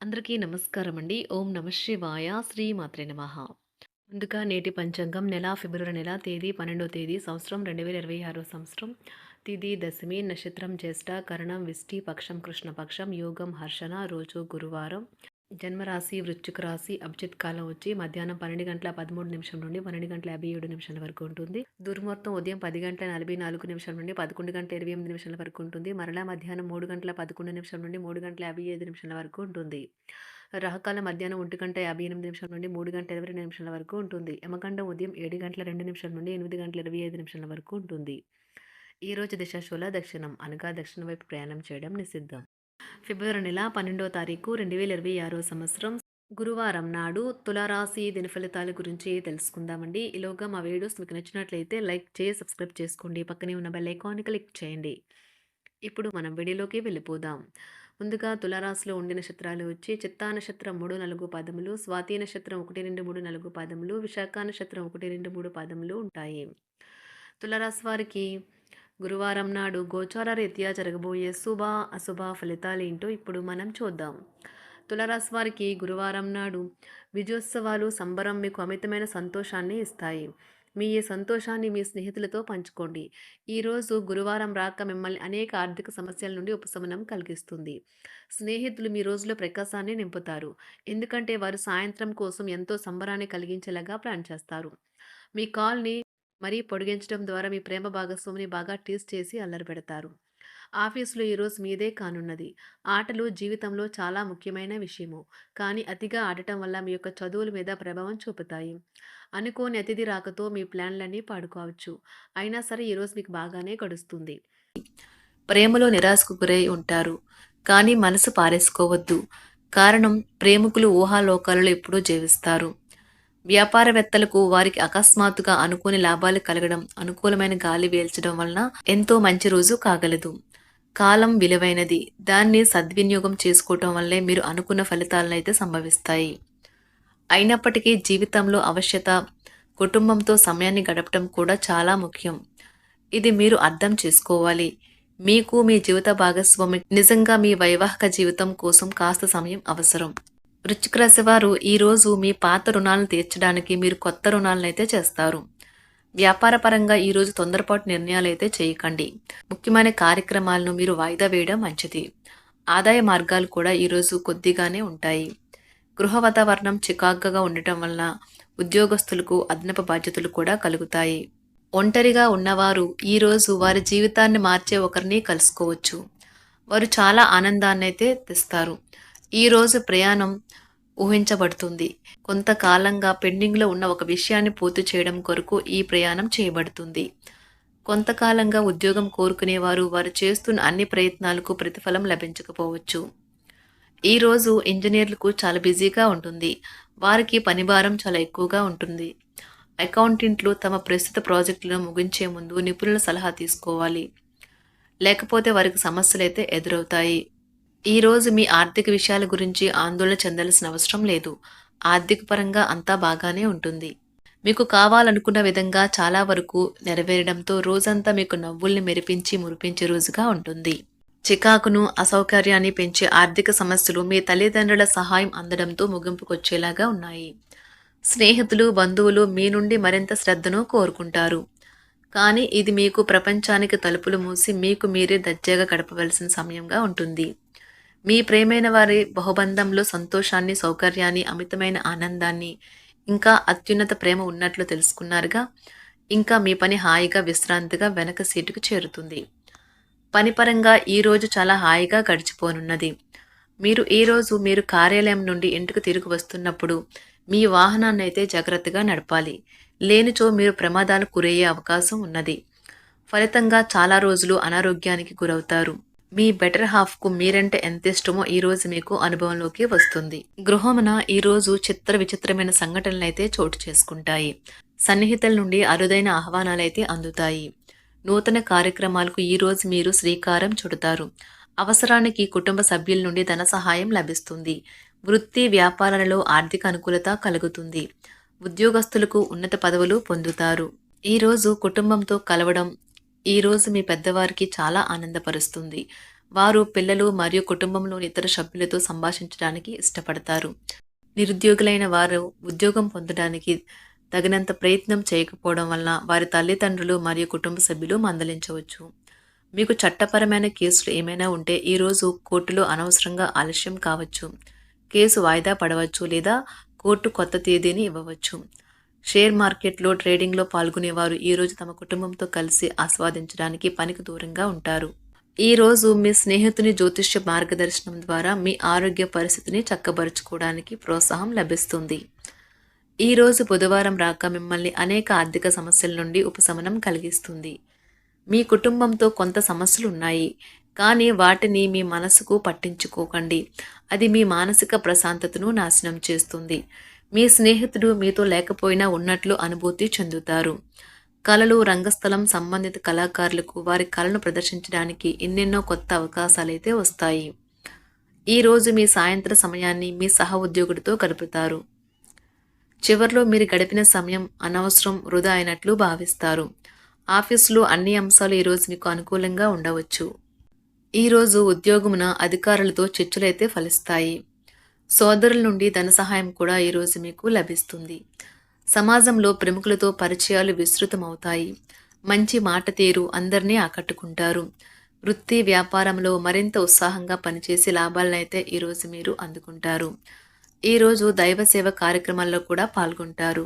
అందరికీ నమస్కారం అండి. ఓం నమ శివాయ. శ్రీ మాత్రే నమః. ముందుగా నేటి పంచాంగం నెల ఫిబ్రవరి నెల తేదీ 12వ తేదీ సంవత్సరం 2026 సంవత్సరం. తిథి దశమి, నక్షత్రం జ్యేష్ఠ, కరణం విష్టి, పక్షం కృష్ణపక్షం, యోగం హర్షణ, రోజు గురువారం. జన్మరాశి వృశ్చిక రాశి. అభిజిత్ కాలం వచ్చి మధ్యాహ్నం 12:13 నుండి 12:57 వరకు ఉంటుంది. దుర్ముహూర్తం ఉదయం 10:44 నుండి 11:28 వరకు ఉంటుంది. మరలా మధ్యాహ్నం 3:11 నుండి 3:55 వరకు ఉంటుంది. రాహుకాలం మధ్యాహ్నం 1:58 నుండి 3:22 వరకు ఉంటుంది. యమగండం ఉదయం 7:02 నుండి 8:25 వరకు ఉంటుంది. ఈ రోజు దిశాశూల దక్షిణం అనగా దక్షిణ వైపు ప్రయాణం చేయడం నిషిద్ధం. ఫిబ్రవరి నెల 12వ తారీఖు 2026 సంవత్సరం గురువారం నాడు తులారాశి దినఫలితాల గురించి తెలుసుకుందామండి. ఈలోగా మా వీడియోస్ మీకు నచ్చినట్లయితే లైక్ చేసి సబ్స్క్రైబ్ చేసుకోండి. పక్కనే ఉన్న బెల్ ఐకాన్ని క్లిక్ చేయండి. ఇప్పుడు మనం వీడియోలోకి వెళ్ళిపోదాం. ముందుగా తులారాశిలో ఉండే నక్షత్రాలు వచ్చి చిత్తా నక్షత్రం 3, 4 పాదములు, స్వాతి నక్షత్రం 1, 2, 3, 4 పాదములు, విశాఖ నక్షత్రం 1, 2, 3 పాదములు ఉంటాయి. తులారాశి వారికి గురువారం నాడు గోచార రీత్యా జరగబోయే శుభ అశుభ ఫలితాలు ఏంటో ఇప్పుడు మనం చూద్దాం. తులారాశి వారికి గురువారం నాడు విజయోత్సవాలు సంబరం మీకు అమితమైన సంతోషాన్ని ఇస్తాయి. మీ ఈ సంతోషాన్ని మీ స్నేహితులతో పంచుకోండి. ఈరోజు గురువారం రాక మిమ్మల్ని అనేక ఆర్థిక సమస్యల నుండి ఉపశమనం కలిగిస్తుంది. స్నేహితులు మీ రోజులో ప్రకాశాన్ని నింపుతారు, ఎందుకంటే వారు సాయంత్రం కోసం ఎంతో సంబరాన్ని కలిగించేలాగా ప్లాన్ చేస్తారు. మీ కాల్ని మరీ పొడిగించడం ద్వారా మీ ప్రేమ భాగస్వామిని బాగా టీజ్ చేసి అల్లరిపెడతారు. ఆఫీసులో ఈరోజు మీదే కానున్నది. ఆటలు జీవితంలో చాలా ముఖ్యమైన విషయము, కానీ అతిగా ఆడటం వల్ల మీ యొక్క చదువుల మీద ప్రభావం చూపుతాయి. అనుకోని అతిథి రాకతో మీ ప్లాన్లన్నీ పాడుకోవచ్చు. అయినా సరే ఈరోజు మీకు బాగానే గడుస్తుంది. ప్రేమలో నిరాశకు గురై ఉంటారు, కానీ మనసు పారేసుకోవద్దు. కారణం ప్రేమికులు ఊహాలోకాలలో ఎప్పుడూ జీవిస్తారు. వ్యాపారవేత్తలకు వారికి అకస్మాత్తుగా అనుకోని లాభాలు కలగడం, అనుకూలమైన గాలి వీల్చడం వలన ఎంతో మంచి రోజు కాగలదు. కాలం విలువైనది, దాన్ని సద్వినియోగం చేసుకోవటం వల్లే మీరు అనుకున్న ఫలితాలనైతే సంభవిస్తాయి. అయినప్పటికీ జీవితంలో అవశ్యత కుటుంబంతో సమయాన్ని గడపడం కూడా చాలా ముఖ్యం. ఇది మీరు అర్థం చేసుకోవాలి. మీకు మీ జీవిత భాగస్వామి నిజంగా మీ వైవాహిక జీవితం కోసం కాస్త సమయం అవసరం. వృశ్చిక రాశి వారు ఈరోజు మీ పాత రుణాలను తీర్చడానికి మీరు కొత్త రుణాలనైతే చేస్తారు. వ్యాపారపరంగా ఈరోజు తొందరపాటు నిర్ణయాలు అయితే చేయకండి. ముఖ్యమైన కార్యక్రమాలను మీరు వాయిదా వేయడం మంచిది. ఆదాయ మార్గాలు కూడా ఈరోజు కొద్దిగానే ఉంటాయి. గృహ వాతావరణం చికాకుగా ఉండటం వల్ల ఉద్యోగస్తులకు అదనపు బాధ్యతలు కూడా కలుగుతాయి. ఒంటరిగా ఉన్నవారు ఈరోజు వారి జీవితాన్ని మార్చే ఒకరిని కలుసుకోవచ్చు. వారు చాలా ఆనందాన్ని అయితే తెస్తారు. ఈరోజు ప్రయాణం ఊహించబడుతుంది. కొంతకాలంగా పెండింగ్లో ఉన్న ఒక విషయాన్ని పూర్తి చేయడం కొరకు ఈ ప్రయాణం చేయబడుతుంది. కొంతకాలంగా ఉద్యోగం కోరుకునేవారు వారు చేస్తున్న అన్ని ప్రయత్నాలకు ప్రతిఫలం లభించకపోవచ్చు. ఈరోజు ఇంజనీర్లకు చాలా బిజీగా ఉంటుంది. వారికి పనిభారం చాలా ఎక్కువగా ఉంటుంది. అకౌంటెంట్లు తమ ప్రస్తుత ప్రాజెక్టులను ముగించే ముందు నిపుణుల సలహా తీసుకోవాలి, లేకపోతే వారికి సమస్యలు అయితే ఎదురవుతాయి. ఈరోజు మీ ఆర్థిక విషయాల గురించి ఆందోళన చెందాల్సిన అవసరం లేదు. ఆర్థిక పరంగా అంతా బాగానే ఉంటుంది. మీకు కావాలనుకున్న విధంగా చాలా వరకు నెరవేరడంతో రోజంతా మీకు నవ్వుల్ని మెరిపించి మురిపించే రోజుగా ఉంటుంది. చికాకును అసౌకర్యాన్ని పెంచే ఆర్థిక సమస్యలు మీ తల్లిదండ్రుల సహాయం అందడంతో ముగింపుకొచ్చేలాగా ఉన్నాయి. స్నేహితులు బంధువులు మీ నుండి మరింత శ్రద్ధను కోరుకుంటారు, కానీ ఇది మీకు ప్రపంచానికి తలుపులు మూసి మీకు మీరే దర్జాగా గడపవలసిన సమయంగా ఉంటుంది. మీ ప్రేమైన వారి బహుబంధంలో సంతోషాన్ని, సౌకర్యాన్ని, అమితమైన ఆనందాన్ని, ఇంకా అత్యున్నత ప్రేమ ఉన్నట్లు తెలుసుకున్నారుగా. ఇంకా మీ పని హాయిగా విశ్రాంతిగా వెనక సీటుకు చేరుతుంది. పనిపరంగా ఈరోజు చాలా హాయిగా గడిచిపోనున్నది. మీరు ఈరోజు మీరు కార్యాలయం నుండి ఇంటికి తిరిగి వస్తున్నప్పుడు మీ వాహనాన్ని అయితే జాగ్రత్తగా నడపాలి. లేనిచో మీరు ప్రమాదాలకు గురయ్యే అవకాశం ఉన్నది. ఫలితంగా చాలా రోజులు అనారోగ్యానికి గురవుతారు. మీ బెటర్ హాఫ్కు మీరంటే ఎంత ఇష్టమో ఈరోజు మీకు అనుభవంలోకి వస్తుంది. గృహమున ఈరోజు చిత్ర విచిత్రమైన సంఘటనలైతే చోటు చేసుకుంటాయి. సన్నిహితుల నుండి అరుదైన ఆహ్వానాలైతే అందుతాయి. నూతన కార్యక్రమాలకు ఈరోజు మీరు శ్రీకారం చుడతారు. అవసరానికి కుటుంబ సభ్యుల నుండి ధన సహాయం లభిస్తుంది. వృత్తి వ్యాపారాలలో ఆర్థిక అనుకూలత కలుగుతుంది. ఉద్యోగస్తులకు ఉన్నత పదవులు పొందుతారు. ఈరోజు కుటుంబంతో కలవడం ఈరోజు మీ పెద్దవారికి చాలా ఆనందపరుస్తుంది. వారు పిల్లలు మరియు కుటుంబంలోని ఇతర సభ్యులతో సంభాషించడానికి ఇష్టపడతారు. నిరుద్యోగులైన వారు ఉద్యోగం పొందడానికి తగినంత ప్రయత్నం చేయకపోవడం వలన వారి తల్లిదండ్రులు మరియు కుటుంబ సభ్యులు మందలించవచ్చు. మీకు చట్టపరమైన కేసులు ఏమైనా ఉంటే ఈరోజు కోర్టులో అనవసరంగా ఆలస్యం కావచ్చు. కేసు వాయిదా పడవచ్చు లేదా కోర్టు కొత్త తేదీని ఇవ్వవచ్చు. షేర్ మార్కెట్లో ట్రేడింగ్లో పాల్గొనేవారు ఈరోజు తమ కుటుంబంతో కలిసి ఆస్వాదించడానికి పనికి దూరంగా ఉంటారు. ఈరోజు మీ స్నేహితుని జ్యోతిష్య మార్గదర్శనం ద్వారా మీ ఆరోగ్య పరిస్థితిని చక్కబరుచుకోవడానికి ప్రోత్సాహం లభిస్తుంది. ఈరోజు బుధవారం రాక మిమ్మల్ని అనేక ఆర్థిక సమస్యల నుండి ఉపశమనం కలిగిస్తుంది. మీ కుటుంబంతో కొంత సమస్యలు ఉన్నాయి, కానీ వాటిని మీ మనసుకు పట్టించుకోకండి. అది మీ మానసిక ప్రశాంతతను నాశనం చేస్తుంది. మీ స్నేహితుడు మీతో లేకపోయినా ఉన్నట్లు అనుభూతి చెందుతారు. కళలు, రంగస్థలం సంబంధిత కళాకారులకు వారి కళను ప్రదర్శించడానికి ఎన్నెన్నో కొత్త అవకాశాలైతే వస్తాయి. ఈరోజు మీ సాయంత్ర సమయాన్ని మీ సహ ఉద్యోగుడితో గడుపుతారు. చివర్లో మీరు గడిపిన సమయం అనవసరం, వృధా అయినట్లు భావిస్తారు. ఆఫీసులో అన్ని అంశాలు ఈరోజు మీకు అనుకూలంగా ఉండవచ్చు. ఈరోజు ఉద్యోగమున అధికారులతో చర్చలైతే ఫలిస్తాయి. సోదరుల నుండి ధన సహాయం కూడా ఈరోజు మీకు లభిస్తుంది. సమాజంలో ప్రముఖులతో పరిచయాలు విస్తృతమవుతాయి. మంచి మాట తీరు అందరినీ ఆకట్టుకుంటారు. వృత్తి వ్యాపారంలో మరింత ఉత్సాహంగా పనిచేసి లాభాలనైతే ఈరోజు మీరు అందుకుంటారు. ఈరోజు దైవ సేవ కార్యక్రమాల్లో కూడా పాల్గొంటారు.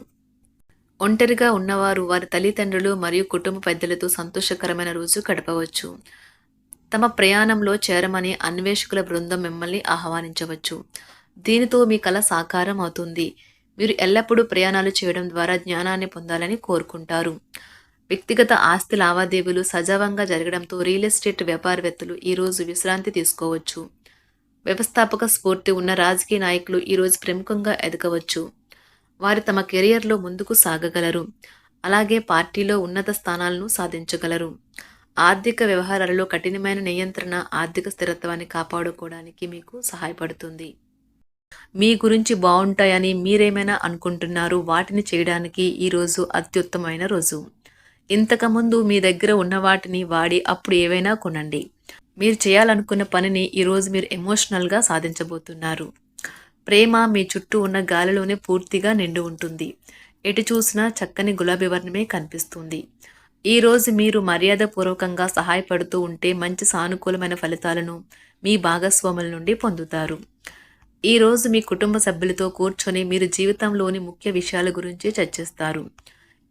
ఒంటరిగా ఉన్నవారు వారి తల్లిదండ్రులు మరియు కుటుంబ పెద్దలతో సంతోషకరమైన రోజు గడపవచ్చు. తమ ప్రయాణంలో చేరమని అన్వేషకుల బృందం మిమ్మల్ని ఆహ్వానించవచ్చు. దీనితో మీ కల సాకారం అవుతుంది. మీరు ఎల్లప్పుడూ ప్రయాణాలు చేయడం ద్వారా జ్ఞానాన్ని పొందాలని కోరుకుంటారు. వ్యక్తిగత ఆస్తి లావాదేవీలు సజావంగా జరగడంతో రియల్ ఎస్టేట్ వ్యాపారవేత్తలు ఈరోజు విశ్రాంతి తీసుకోవచ్చు. వ్యవస్థాపక స్ఫూర్తి ఉన్న రాజకీయ నాయకులు ఈరోజు ప్రముఖంగా ఎదగవచ్చు. వారు తమ కెరియర్లో ముందుకు సాగగలరు. అలాగే పార్టీలో ఉన్నత స్థానాలను సాధించగలరు. ఆర్థిక వ్యవహారాలలో కఠినమైన నియంత్రణ ఆర్థిక స్థిరత్వాన్ని కాపాడుకోవడానికి మీకు సహాయపడుతుంది. మీ గురించి బాగుంటాయని మీరేమైనా అనుకుంటున్నారు, వాటిని చేయడానికి ఈరోజు అత్యుత్తమైన రోజు. ఇంతకుముందు మీ దగ్గర ఉన్న వాటిని వాడి అప్పుడు ఏవైనా కొనండి. మీరు చేయాలనుకున్న పనిని ఈరోజు మీరు ఎమోషనల్గా సాధించబోతున్నారు. ప్రేమ మీ చుట్టూ ఉన్న గాలిలోనే పూర్తిగా నిండి ఉంటుంది. ఎటు చూసినా చక్కని గులాబీ వర్ణమే కనిపిస్తుంది. ఈరోజు మీరు మర్యాదపూర్వకంగా సహాయపడుతూ ఉంటే మంచి సానుకూలమైన ఫలితాలను మీ భాగస్వాముల నుండి పొందుతారు. ఈరోజు మీ కుటుంబ సభ్యులతో కూర్చొని మీరు జీవితంలోని ముఖ్య విషయాల గురించి చర్చిస్తారు.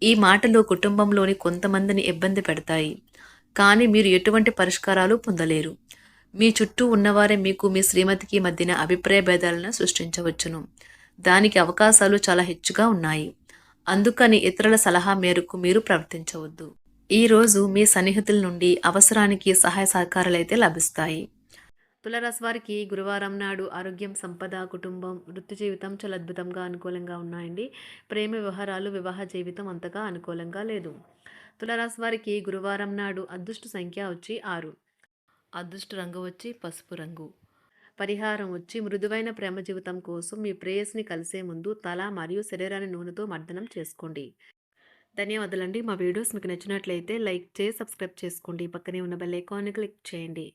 ఈ మాటలు కుటుంబంలోని కొంతమందిని ఇబ్బంది పెడతాయి, కానీ మీరు ఎటువంటి పరిష్కారాలు పొందలేరు. మీ చుట్టూ ఉన్నవారే మీకు మీ శ్రీమతికి మధ్యన అభిప్రాయ భేదాలను సృష్టించవచ్చును. దానికి అవకాశాలు చాలా హెచ్చుగా ఉన్నాయి. అందుకని ఇతరుల సలహా మేరకు మీరు ప్రవర్తించవద్దు. ఈరోజు మీ సన్నిహితుల నుండి అవసరానికి సహాయ సహకారాలైతే లభిస్తాయి. తులారాశి వారికి గురువారం నాడు ఆరోగ్యం, సంపద, కుటుంబం, వృత్తి జీవితం చాలా అద్భుతంగా అనుకూలంగా ఉన్నాయండి. ప్రేమ వ్యవహారాలు, వివాహ జీవితం అంతగా అనుకూలంగా లేదు. తులారాశి వారికి గురువారం నాడు అదృష్ట సంఖ్య వచ్చి 6. అదృష్ట రంగు వచ్చి పసుపు రంగు. పరిహారం వచ్చి మృదువైన ప్రేమ జీవితం కోసం మీ ప్రేయస్ని కలిసే ముందు తల మరియు శరీరాన్ని నూనెతో మర్దనం చేసుకోండి. ధన్యవాదాలండి. మా వీడియోస్ మీకు నచ్చినట్లయితే లైక్ చేసి సబ్స్క్రైబ్ చేసుకోండి. పక్కనే ఉన్న బెల్ ఐకాన్ని క్లిక్ చేయండి.